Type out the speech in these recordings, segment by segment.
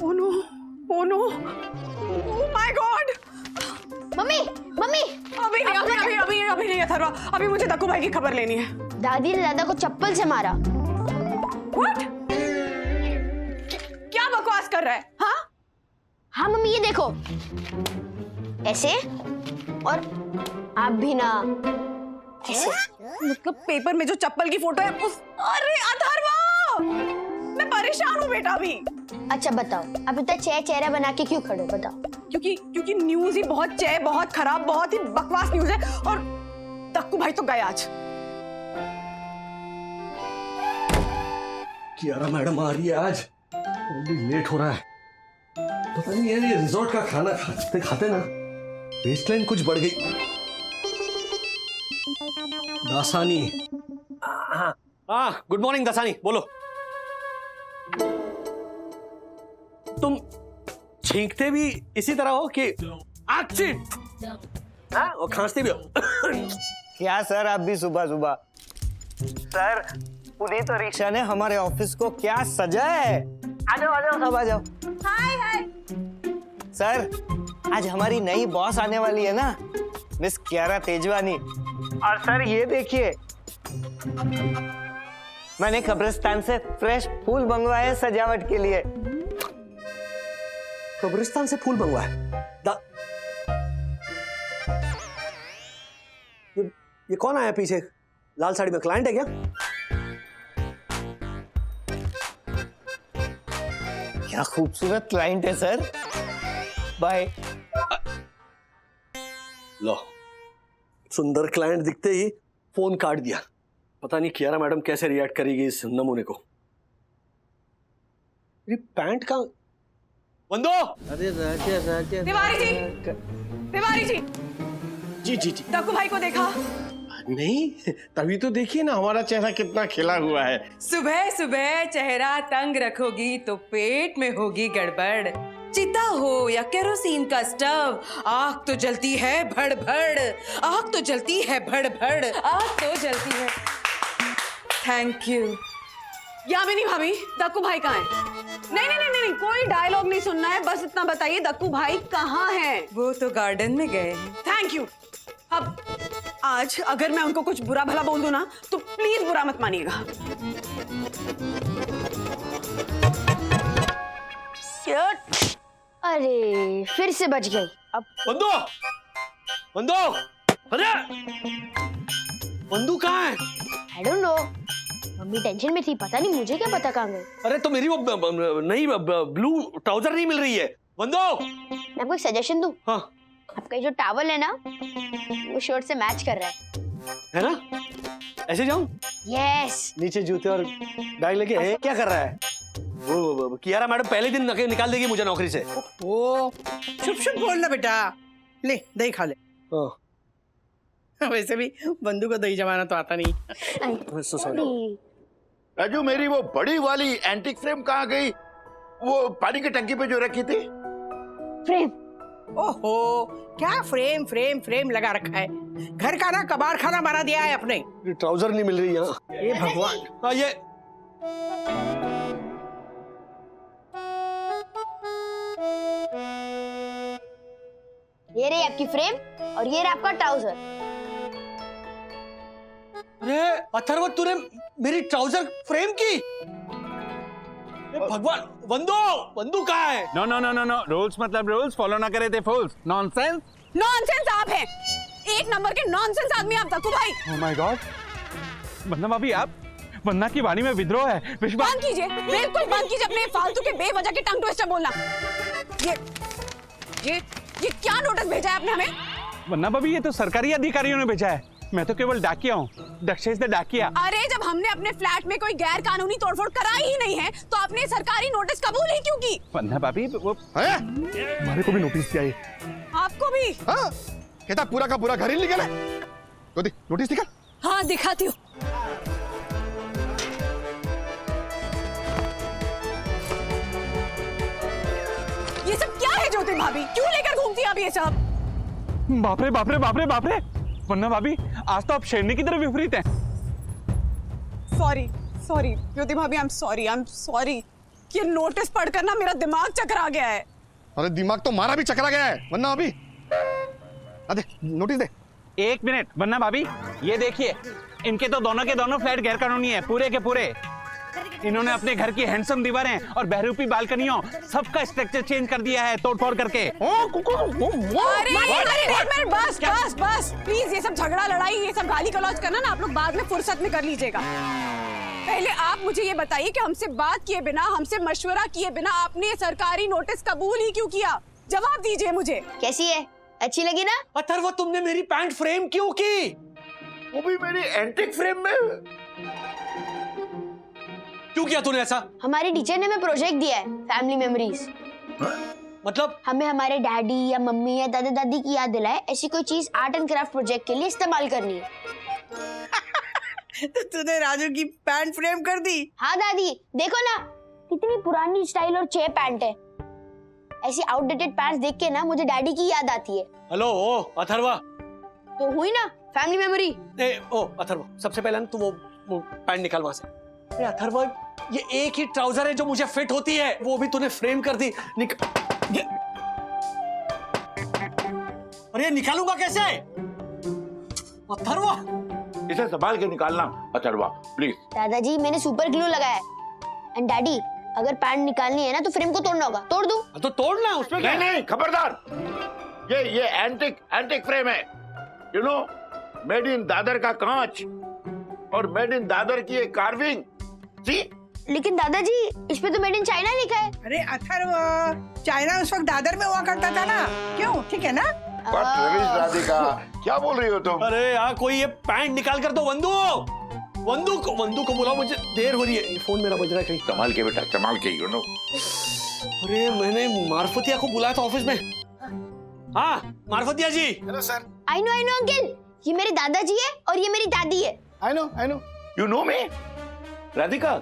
Oh no! Oh no! Oh my God! Mummy mummy अभी नहीं अथर्वा, अभी मुझे दक्कू भाई की खबर लेनी है। दादी ने दादा को चप्पल से मारा। What? क्या बकवास कर रहा है? हाँ? हाँ मम्मी ये देखो, ऐसे, और आप भी ना ऐसे। मतलब पेपर में जो चप्पल की फोटो है उस, अरे अथर्वा, मैं परेशान हूँ बेटा अभी। अच्छा बताओ, अब इतना चेहरा बना के क्यों खड़े हो, बताओ। क्योंकि न्यूज ही बहुत खराब, बहुत ही बकवास न्यूज है, और दक्कू भाई तो गए आज। कियारा मैडम आ रही है आज, लेट हो रहा है। पता नहीं यार, ये रिजॉर्ट का खाना खाते खाते ना बेसलाइन कुछ बढ़ गई। दासानी। हाँ गुड मॉर्निंग दासानी, बोलो। तुम छींकते भी इसी तरह हो कि आच्छी, हाँ, और खांसते भी हो। क्या सर आप भी सुबह सुबह। सर पुनीत और ईशा ने हमारे ऑफिस को क्या सजाया है। आ जाओ सब आ जाओ। हाय। सर आज हमारी नई बॉस आने वाली है ना, मिस कियारा तेजवानी। और सर ये देखिए, मैंने कब्रिस्तान से फ्रेश फूल मंगवाए हैं सजावट के लिए। कब्रिस्तान से फूल मंगवाए? ये कौन आया पीछे लाल साड़ी में, क्लाइंट है क्या? क्या खूबसूरत क्लाइंट है सर। बाय। लो, सुंदर क्लाइंट दिखते ही फोन काट दिया। पता नहीं कियारा मैडम कैसे रिएक्ट करेगी इस नमूने को। मेरी पैंट का बंदो। अरे राजा तिवारी जी जी दक्कू भाई को देखा? नहीं, तभी तो देखिए ना हमारा चेहरा कितना खिला हुआ है। सुबह सुबह चेहरा तंग रखोगी तो पेट में होगी गड़बड़। चिता हो या केरोसिन का स्टव, आग तो जलती है भड़ भड़, आग तो जलती है भड़ भड़, आग तो जलती है। Thank you. यामिनी भाभी, दक्कू भाई कहाँ हैं? नहीं, कोई डायलॉग नहीं सुनना है, बस इतना बताइए दक्कू भाई कहाँ हैं? वो तो गार्डन में गए हैं। Thank you. अब आज अगर मैं उनको कुछ बुरा भला बोल दूं ना, तो प्लीज बुरा मत मानिएगा। अरे फिर से बच गई। अब बंदो, अरे बंदू कहाँ है? I don't know, mummy tension में थी, पता नहीं, मुझे क्या पता कहाँ गए। अरे तो मेरी वो नहीं ब्लू ट्राउजर नहीं मिल रही है बंदो। मैं आपको एक सजेशन दूं? हाँ आपका ये जो टॉवल है ना, वो शर्ट से मैच कर रहा है ना, ऐसे जाऊं? यस। नीचे जूते और बैग लेके क्या कर रहा है? वो कियारा मैडम पहले दिन निकाल देगी मुझे नौकरी से। ओ चुप बोलना बेटा, ले दही खा ले। वैसे भी बंदू को दही जमाना तो आता नहीं। सॉरी। राजू मेरी वो बड़ी वाली एंटीक फ्रेम कहाँ गई? वो पानी की टंकी पे जो रखी थी। फ्रेम? ओहो, क्या फ्रेम लगा रखा है। घर का ना कबाड़ खाना बना दिया है अपने। ट्राउजर नहीं मिल रही यहाँ। ये भगवान। हाँ ये रही आपकी फ्रेम और ये रहा आपका ट्राउजर। अरे अथर्व, तूने मेरी ट्राउजर फ्रेम की? भगवान, बंदू कहाँ है? नो, रूल्स मतलब रूल्स, फॉलो ना करे थे फूल्स। नॉनसेंस आप हैं, एक नंबर के नॉनसेंस आदमी आप दक्कू भाई। ओह माय गॉड, वंदना भाभी आप, वंदना की वाणी में विद्रोह है। विश्वास बंद कीजिए, बिल्कुल बंद कीजिए अपने फालतू के बेवजह के टंग ट्विस्टर बोलना। ये क्या नोटिस भेजा है आपने हमें? वंदना भाभी ये तो सरकारी अधिकारियों ने भेजा है, मैं तो केवल डाकिया हूँ, दक्षेश द डाकिया। अरे जब हमने अपने फ्लैट में कोई गैर कानूनी तोड़फोड़ कराई ही नहीं है, तो आपने सरकारी नोटिस कबूल ही क्यों की? वंदना भाभी वो हमारे को भी नोटिस दिया ये। आपको भी? हाँ, कहता पूरा का पूरा घर ही निकला। तो नोटिस दिखा। हाँ दिखाती हूँ। ये सब क्या है ज्योति भाभी, क्यों लेकर घूमती हैं आप ये सब? बाप रे, वंदना भाभी आज तो आप शेरनी की तरह विपरीत हैं। सॉरी ज्योति भाभी, आई एम सॉरी। ये नोटिस पढ़कर ना मेरा दिमाग चकरा गया है। अरे दिमाग तो मारा भी चकरा गया है, वरना अभी अरे नोटिस दे। 1 मिनट वरना भाभी, ये देखिए, इनके तो दोनों के दोनों फ्लैट गैरकानूनी है, पूरे के पूरे। इन्होंने अपने घर की हैंडसम दीवारें और बहरूपी बालकनियों सबका स्ट्रक्चर चेंज कर दिया है, तोड़फोड़ करके। अरे बस बस बस प्लीज, ये सब झगड़ा लड़ाई, ये सब गाली गलौज करना ना आप लोग बाद में फुर्सत में कर लीजिएगा। पहले आप मुझे ये बताइए कि हमसे बात किए बिना, हमसे मशवरा किए बिना आपने सरकारी नोटिस कबूल ही क्यों किया? जवाब दीजिए मुझे। कैसी है, अच्छी लगी ना? अथर्व, तुमने मेरी पैंट फ्रेम क्यों की? वो भी मेरी एंटिक फ्रेम में। क्यों किया तूने ऐसा? हमारी टीचर ने हमें प्रोजेक्ट दिया है, फैमिली मेमोरीज। मतलब? हमें हमारे डैडी या मम्मी या दादा दादी की याद दिलाए ऐसी कोई चीज आर्ट एंड क्राफ्ट प्रोजेक्ट के लिए इस्तेमाल करनी है। तो तूने राजू की पैंट फ्रेम कर दी? हाँ दादी, देखो ना कितनी पुरानी स्टाइल और चे पैंट है। ऐसी आउटडेटेड पैंट्स देख के ना मुझे डैडी की याद आती है। हेलो ओ अथर्वा, तो हुई ना फैमिली मेमोरी। ओ अथर्वा, सबसे पहले ना तू वो पैंट निकाल वहां से। अरे अथर्वा, ये एक ही ट्राउजर है जो मुझे फिट होती है, वो भी तूने फ्रेम कर दी। अरे ये निकालूंगा कैसे? अथर्वा, इसे संभाल के निकालना अथर्वा प्लीज। दादाजी मैंने सुपर ग्लू लगाया है। एंड डैडी, अगर पैंट निकालनी है ना तो फ्रेम को तोड़ना होगा, तोड़ दूं? तो तोड़ना, उसमें क्या? नहीं खबरदार, ये एंटिक फ्रेम है, you know, made in Dadar का कांच और मेड इन दादर की एक कार्विंग। सी? लेकिन दादाजी इस पे तो मेड इन चाइना लिखा है। अरे अथर्व, चाइना उस वक्त दादर में हुआ करता था ना, क्यों? ठीक है ना? राधिका, क्या बोल रही हो तुम? अरे यार, कोई ये पैंट निकाल कर दो। वंदू को बुलाओ, मुझे देर हो रही है। फोन मेरा बज रहा है कहीं। संभाल के बेटा, संभाल के, यू नो। अरे मैंने मार्फतिया को बुलाया था ऑफिस में। हाँ Marfatiya ji. Hello sir. I know uncle, ये मेरे दादाजी है और ये मेरी दादी है। I know. You know me? Radhika,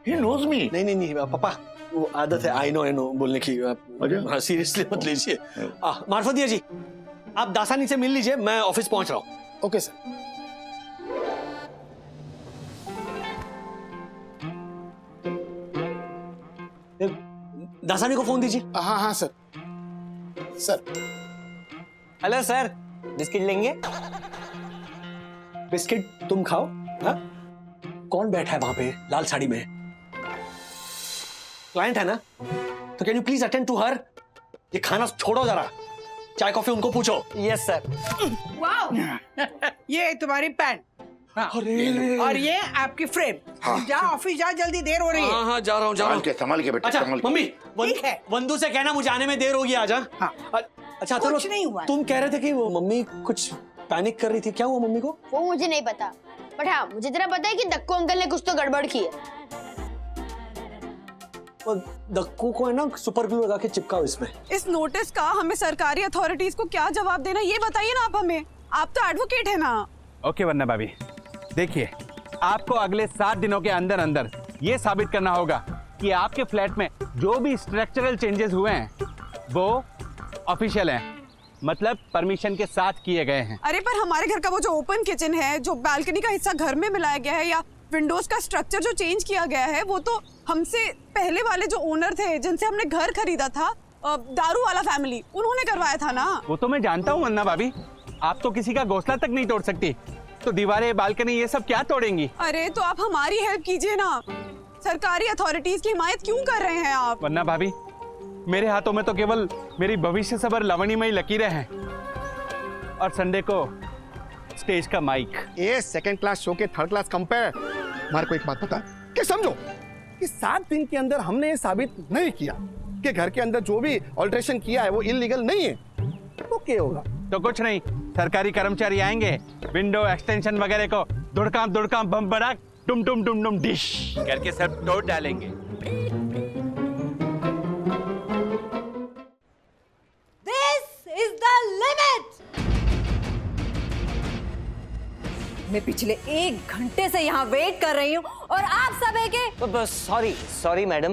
he knows me. नहीं पापा, वो आदत है आई नो बोलने की। हाँ, सीरियसली मत लीजिए। मार्फतिया जी, आप दासानी से मिल लीजिए, मैं ऑफिस पहुंच रहा हूँ। Okay sir. दासानी को फोन दीजिए। हाँ सर। हेलो सर, बिस्किट लेंगे? बिस्किट तुम खाओ। हाँ? कौन बैठा है वहां पे लाल साड़ी में? क्लाइंट है ना? तो can you please attend to her? ये खाना छोड़ो जरा, चाय कॉफी उनको पूछो। Yes sir. वाओ, ये तुम्हारी पैंट। हाँ। और ये आपकी फ्रेम। हाँ। जा ऑफिस जा, जल्दी देर हो रही है। हाँ जा रहा हूँ। संभाल के बेटा, अच्छा संभाल के। मम्मी, ठीक है। वंदू से कहना मुझे आने में देर होगी आज। हाँ। अच्छा कुछ नहीं हुआ। तुम कह रहे थे कि वो मम्मी कुछ पैनिक कर रही थी, क्या हुआ मम्मी को? वो मुझे नहीं पता, बट हाँ मुझे इतना पता है कि दक्कू अंकल ने कुछ तो गड़बड़ की है। दक्कू को है ना सुपर ग्लू लगा के चिपकाओ इसमें। इस नोटिस का हमें सरकारी अथॉरिटीज को क्या जवाब देना, ये बताइए ना आप हमें। आप तो एडवोकेट है ना। ओके वरना भाभी, देखिए, आपको अगले 7 दिनों के अंदर अंदर ये साबित करना होगा कि आपके फ्लैट में जो भी स्ट्रक्चरल चेंजेस हुए हैं वो ऑफिशियल हैं, मतलब परमिशन के साथ किए गए हैं। अरे पर हमारे घर का वो जो ओपन किचन है, जो बालकनी का हिस्सा घर में मिलाया गया है, या विंडोज का स्ट्रक्चर जो चेंज किया गया है, वो तो हमसे पहले वाले जो ओनर थे जिनसे हमने घर खरीदा था, दारू वाला फैमिली, उन्होंने करवाया था ना। वो तो मैं जानता हूँ वरना भाभी, आप तो किसी का घोंसला तक नहीं तोड़ सकती, तो दीवारें बालकनी ये सब क्या तोड़ेंगी? अरे तो आप हमारी हेल्प कीजिए ना। सरकारी अथॉरिटीज की हिमायत क्यों कर रहे हैं आप? वरना भाभी, मेरे हाथों में तो केवल मेरी भविष्य सबर लवणीमयी लकीरें हैं और संडे को स्टेज का माइक। ये सेकंड क्लास शो के थर्ड क्लास कंपेयर। हमारे को एक बात पता है कि समझो कि 7 दिन के अंदर हमने ये साबित नहीं किया कि घर के अंदर जो भी ऑल्ट्रेशन किया है वो इलीगल नहीं है, तो क्या होगा? तो कुछ नहीं, सरकारी कर्मचारी आएंगे, विंडो एक्सटेंशन वगैरह को दुड़काम बम बड़ाक टुम टुम टुम टुम डिश करके सब तोड़ डालेंगे। This is the limit. मैं पिछले 1 घंटे से यहाँ वेट कर रही हूँ और आप सब है के। सॉरी मैडम,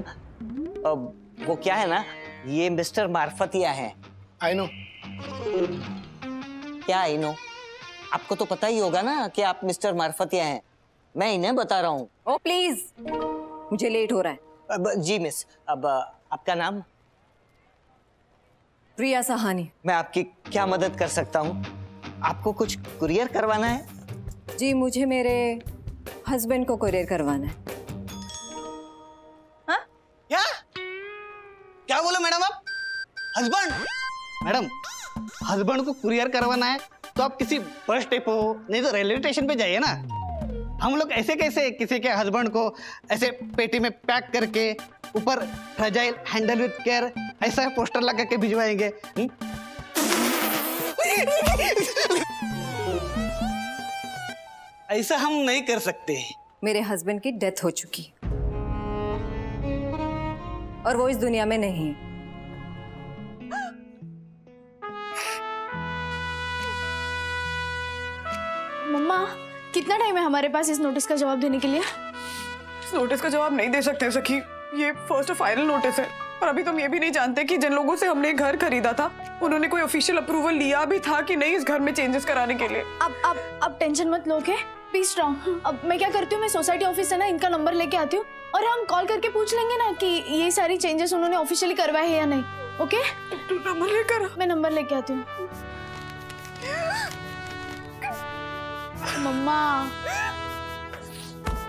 वो क्या है ना, ये मिस्टर मार्फतिया हैं। I know. क्या आई नो? आपको तो पता ही होगा ना कि आप मिस्टर मार्फतिया हैं। मैं इन्हें बता रहा हूँ। ओ प्लीज, मुझे लेट हो रहा है। जी मिस, अब आपका नाम? प्रिया सहानी। मैं आपकी क्या मदद कर सकता हूँ? आपको कुछ कुरियर करवाना है? जी, मुझे मेरे हस्बैंड को कुरियर करवाना है। क्या क्या बोले मैडम आप? हस्बैंड? मैडम, हस्बैंड को कुरियर करवाना है तो आप किसी बस डिपो नहीं तो रेलवे स्टेशन पे जाइए ना। हम लोग ऐसे कैसे किसी के हस्बैंड को ऐसे पेटी में पैक करके ऊपर फ्रेजाइल हैंडल विद केयर ऐसा पोस्टर लगा के भिजवाएंगे? ऐसा हम नहीं कर सकते। मेरे हस्बैंड की डेथ हो चुकी और वो इस दुनिया में नहीं है। मम्मा, कितना टाइम है हमारे पास इस नोटिस का जवाब देने के लिए? इस नोटिस का जवाब नहीं दे सकते सखी, ये फर्स्ट और फाइनल नोटिस है। और अभी तुम ये भी नहीं जानते कि जिन लोगों से हमने घर खरीदा था उन्होंने कोई ऑफिशियल अप्रूवल लिया भी था कि नहीं इस घर में चेंजेस कराने के लिए। अब टेंशन मत लो, ओके? B strong. अब मैं क्या करती हूँ, मैं सोसाइटी ऑफिस से ना इनका नंबर लेके आती हूँ और हम कॉल करके पूछ लेंगे ना कि ये सारी चेंजेस उन्होंने ऑफिशियली करवाए हैं या नहीं। ओके? तू नंबर लेकर आ। मैं नंबर लेके आती हूँ। मम्मा,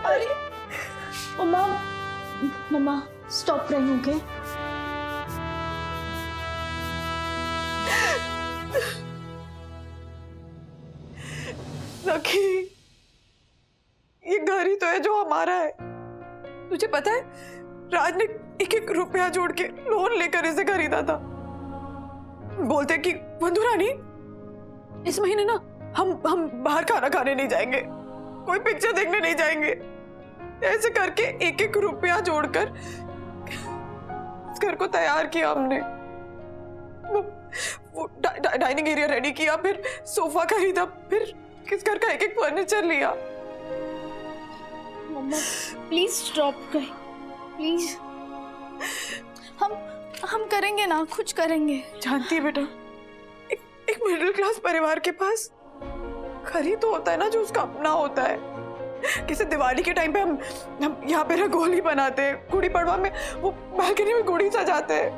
अरे मम्मा, मम्मा स्टॉप क्राइंग, ओके? सखी, ये घर ही तो है जो हमारा है। तुझे पता है राज ने एक एक रुपया जोड़ के लोन लेकर इसे खरीदा था। बोलते कि बंधु रानी इस महीने ना हम बाहर खाना खाने नहीं जाएंगे, कोई पिक्चर देखने नहीं जाएंगे। ऐसे करके एक एक रुपया जोड़कर इस घर को तैयार किया हमने। वो डाइनिंग एरिया रेडी किया, फिर सोफा खरीदा, फिर किस घर का एक एक फर्नीचर लिया। मम्मा प्लीज स्टॉप क्राइंग, प्लीज। हम करेंगे ना, कुछ करेंगे। जानती है बेटा, एक मिडिल क्लास परिवार के पास घर ही तो होता है ना जो उसका अपना होता है। किसी दिवाली के टाइम पे हम यहाँ पे रंगोली बनाते हैं, गुड़ी पड़वा में वो बालकनी में गुड़ी सजाते हैं।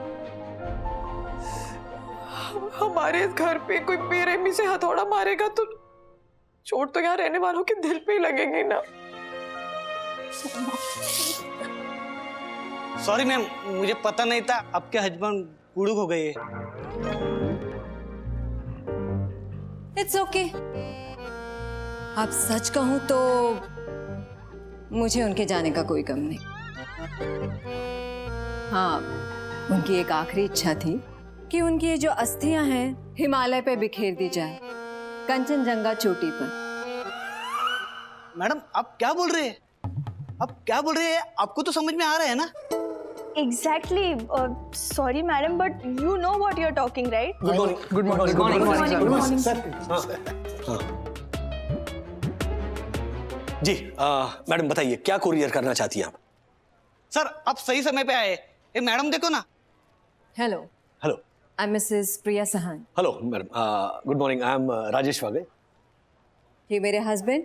हमारे इस घर पे कोई बेरहमी से हथौड़ा मारेगा तो चोट तो यहाँ रहने वालों के दिल पे ही लगेगी ना। सॉरी मैम, मुझे पता नहीं था आपके हस्बैंड गुड़ुक हो गए। It's okay. आप सच कहूं तो मुझे उनके जाने का कोई गम नहीं। हाँ, उनकी एक आखिरी इच्छा थी कि उनकी ये जो अस्थियां हैं हिमालय पे बिखेर दी जाए, कंचनजंगा चोटी पर। मैडम आप क्या बोल रहे हैं? आप क्या बोल रहे हैं? आपको तो समझ में आ रहा है ना? Exactly. Sorry, madam, but you know what you're talking, right? Good morning. Good morning. Good morning. जी मैडम बताइए क्या कुरियर करना चाहती हैं आप? सर आप सही समय पे आए। ए मैडम देखो ना। Hello, hello I am Mrs Priya Sahani. Hello madam, good morning. I am Rajesh Wage. ये मेरे हस्बैंड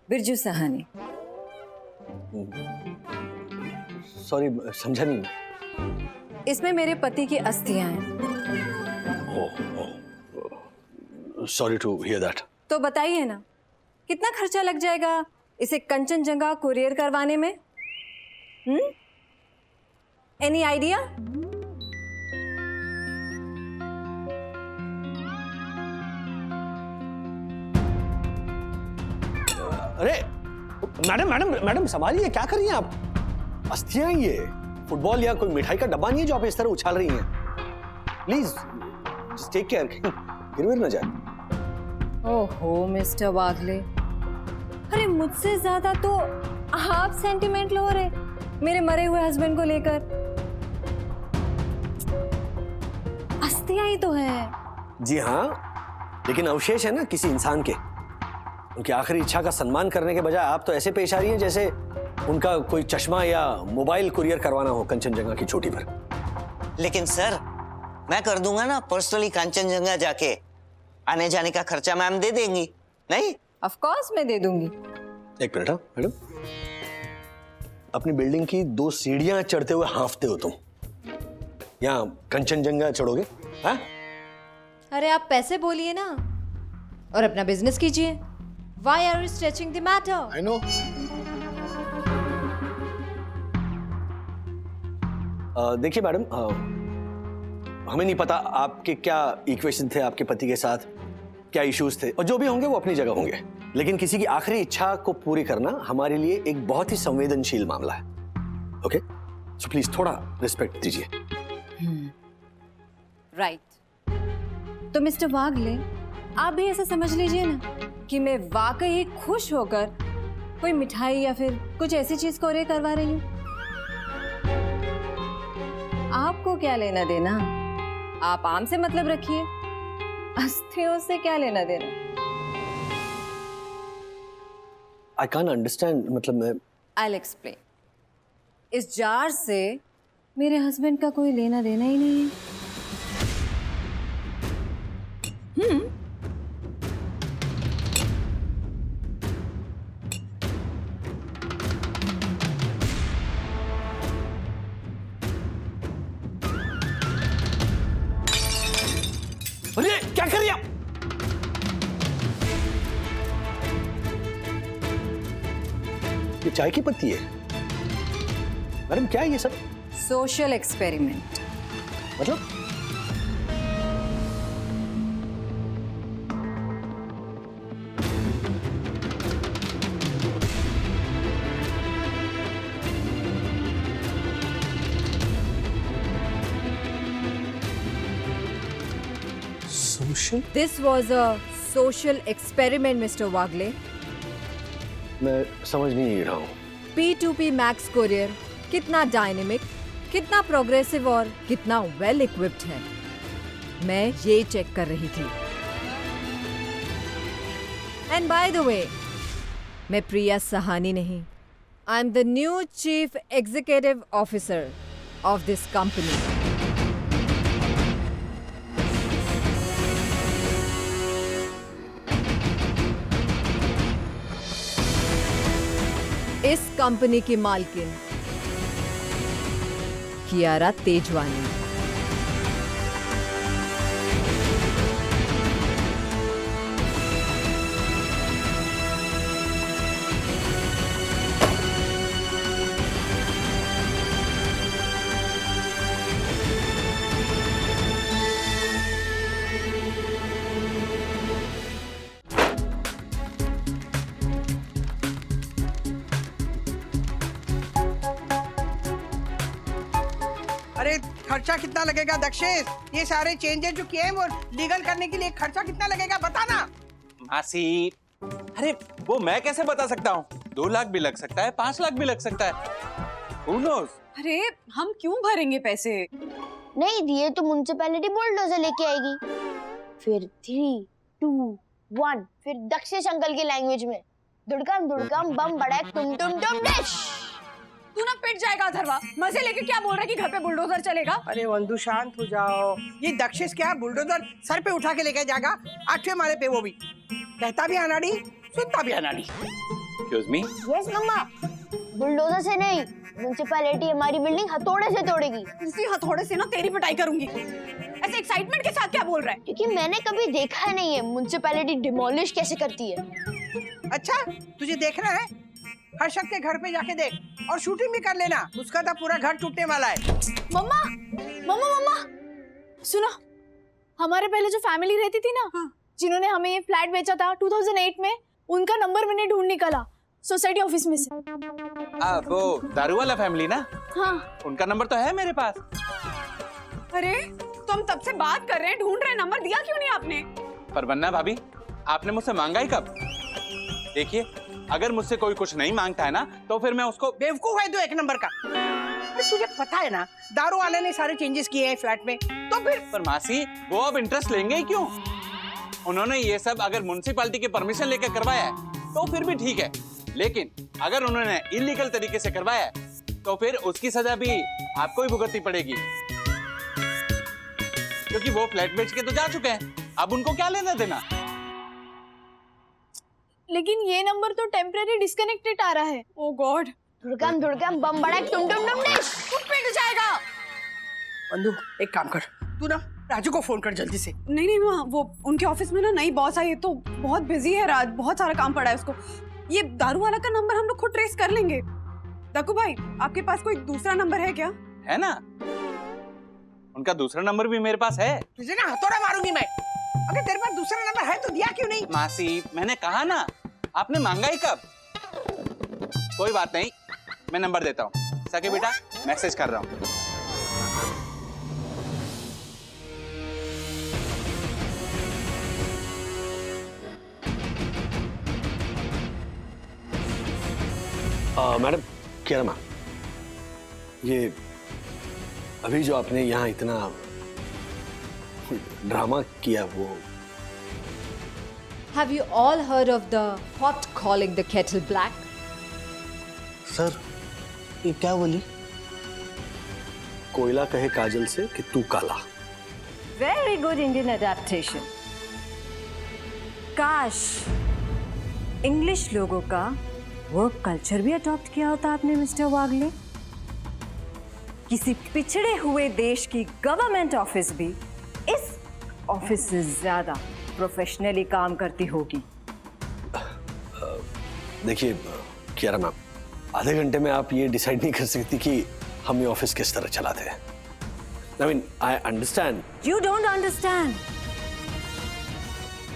बिरजू सहानी। सॉरी समझा नहीं। इसमें मेरे पति की अस्थियां हैं। Sorry to hear that. तो बताइए ना, कितना खर्चा लग जाएगा इसे कंचनजंगा कुरियर करवाने में? Any idea? अरे मैडम मैडम मैडम संभालिए, क्या कर रही हैं आप? अस्थियां ये फुटबॉल या कोई मिठाई का डब्बा नहीं है जो आप इस तरह उछाल रही हैं। प्लीज जस्ट टेक केयर, गिर विर ना जाए। ओहो मिस्टर वागले, अरे मुझसे ज्यादा तो आप सेंटिमेंट लो रहे मेरे मरे हुए हस्बैंड को लेकर। अस्थियां ही तो है। जी हाँ, लेकिन अवशेष है ना किसी इंसान के। उनकी आखिरी इच्छा का सम्मान करने के बजाय आप तो ऐसे पेश आ रही हैं जैसे उनका कोई चश्मा या मोबाइल कुरियर करवाना हो कंचनजंगा की चोटी पर। लेकिन सर मैं कर दूंगा ना पर्सनली कंचनजंगा जाके। आने जाने का खर्चा मैम दे देंगी, नहीं? ऑफ कोर्स मैं दे दूंगी। एक मिनट। हाँ मैडम, अपनी बिल्डिंग की 2 सीढ़ियां चढ़ते हुए हांफते हो तुम। यहाँ कंचनजंगा चढ़ोगे? हाँ? अरे आप पैसे बोलिए ना और अपना बिजनेस कीजिए। Why are you stretching the matter? I know. देखिए मैडम, हमें नहीं पता आपके क्या इक्वेशन थे आपके पति के साथ, क्या इश्यूज थे, और जो भी होंगे वो अपनी जगह होंगे, लेकिन किसी की आखिरी इच्छा को पूरी करना हमारे लिए एक बहुत ही संवेदनशील मामला है। ओके, सो प्लीज थोड़ा रिस्पेक्ट दीजिए। राइट। तो मिस्टर वागले, आप भी ऐसा समझ लीजिए ना कि मैं वाकई खुश होकर कोई मिठाई या फिर कुछ ऐसी चीज को ऑर्डर करवा रही हूँ। आपको क्या लेना देना, आप आम से मतलब रखिए, अस्थियों से क्या लेना देना। आई कांट अंडरस्टैंड, मतलब मैं I'll explain. इस जार से मेरे हस्बैंड का कोई लेना देना ही नहीं है। अरे क्या कर रही आप? ये चाय की पत्ती है मैडम, क्या है ये सब? Social experiment. मतलब social? This was a social experiment, Mr. Wagle. मैं समझ नहीं रहा हूँ। P2P Max Courier कितना डायनेमिक, कितना प्रोग्रेसिव और कितना वेल इक्विप्ड है, मैं ये चेक कर रही थी। एंड बाय द वे, मैं प्रिया सहानी नहीं, I am the new chief executive officer of this company. इस कंपनी की मालकिन कियारा तेजवानी। अरे खर्चा कितना लगेगा दक्षेश? ये सारे चेंजेस जो किए हैं वो लीगल करने के लिए खर्चा कितना लगेगा बता ना। मासी, अरे वो मैं कैसे बता सकता हूँ? 2 लाख भी लग सकता है, 5 लाख भी लग सकता है। Who knows? अरे हम क्यों भरेंगे पैसे? नहीं दिए तो म्युनिसिपैलिटी बुलडोजर लेके आएगी। फिर 3, 2, 1 फिर दक्षेश अंकल की लैंग्वेज में दुड़कम दुड़कम बम बड़ैक तुम डिश। तू ना पिट जाएगा अथर्वा। मजे लेके क्या बोल रहा है कि घर पे बुलडोजर चलेगा? अरे वंदू शांत हो जाओ। ये दक्षेश क्या बुलडोजर सर पे उठा के लेके जाएगा 8वें माले पे, वो भी कहता भी अनाड़ी सुनता भी अनाड़ी। Excuse me? यस मम्मा, बुलडोजर से नहीं, म्युनिसिपैलिटी हमारी बिल्डिंग हथौड़े से तोड़ेगी। इसी हथौड़े से ना तेरी पिटाई करूंगी। ऐसे एक्साइटमेंट के साथ क्या बोल रहा है? क्योंकि मैंने कभी देखा नहीं है म्युनिसिपैलिटी डिमोलिश कैसे करती है। अच्छा तुझे देखना है? हर्षद के घर पे जाके देख और शूटिंग भी कर लेना, उसका तो पूरा घर टूटने वाला है। मम्मा मम्मा मम्मा सुनो, हमारे पहले जो फैमिली रहती थी ना, जिन्होंने हमें ये फ्लैट बेचा था 2008 में, उनका नंबर मैंने ढूंढ निकाला सोसाइटी ऑफिस में से। वो दारू वाला फैमिली ना? हाँ, उनका नंबर तो है मेरे पास। अरे तो हम तब से बात कर रहे हैं, ढूंढ रहे हैं, नंबर दिया क्यों नहीं आपने? पर वन्ना भाभी, आपने मुझसे मांगा ही कब? देखिए, अगर मुझसे कोई कुछ नहीं मांगता है ना, तो फिर मैं उसको बेवकूफ है तो 1 नंबर का। तुझे पता है ना दारू वाले ने सारे चेंजेस किए हैं फ्लैट में, तो फिर पर मासी, वो अब इंटरेस्ट लेंगे ही क्यों? उन्होंने ये सब अगर म्युनिसिपैलिटी की परमिशन लेकर करवाया है तो फिर भी ठीक है, लेकिन अगर उन्होंने इलीगल तरीके से करवाया है तो फिर उसकी सजा भी आपको ही भुगतनी पड़ेगी, क्योंकि वो फ्लैट बेच के तो जा चुके हैं। अब उनको क्या लेना देना? लेकिन ये नंबर तो टेम्परेरी डिस्कनेक्टेड आ रहा है। ओ गॉड, धुड़कम बम बड़क टुम टुम टुम डिश। पिट जाएगा। बंधु एक काम कर, तू ना राजू को फोन कर जल्दी से। नहीं नहीं माँ, वो उनके ऑफिस में ना नई बॉस आई है तो बहुत बिजी है राज, बहुत सारा काम पड़ा है उसको। ये दारू वाला का नंबर हम लोग खुद ट्रेस कर लेंगे। दक्कू भाई, आपके पास कोई दूसरा नंबर है क्या? है ना, उनका दूसरा नंबर भी मेरे पास है। तुझे ना हथौड़ा मारूंगी मैं। अगर तेरे पास दूसरा नंबर है तो दिया क्यों नहीं? मासी, मैंने कहा ना, आपने मांगा ही कब? कोई बात नहीं, मैं नंबर देता हूँ। सके बेटा, मैसेज कर रहा हूँ। मैडम, क्या मैम, ये अभी जो आपने यहाँ इतना ड्रामा किया वो। Have you all heard of the pot calling the kettle black? Sir, ये क्या बोली? कोयला कहे काजल से कि तू काला। Very good Indian adaptation. काश इंग्लिश लोगों का वर्क कल्चर भी अडॉप्ट किया होता आपने मिस्टर वागले। किसी पिछड़े हुए देश की गवर्नमेंट ऑफिस भी इस ऑफिस से ज्यादा प्रोफेशनली काम करती होगी। देखिए कियारा मैम, आधे घंटे में आप ये डिसाइड नहीं कर सकती कि हम ये ऑफिस किस तरह चलाते हैं। I mean, I understand. You don't understand.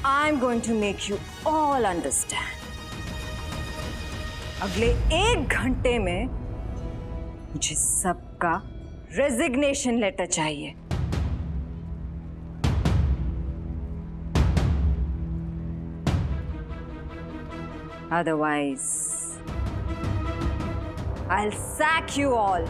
I'm going to make you all understand. अगले 1 घंटे में मुझे सबका रेजिग्नेशन लेटर चाहिए। Otherwise, I'll sack you all.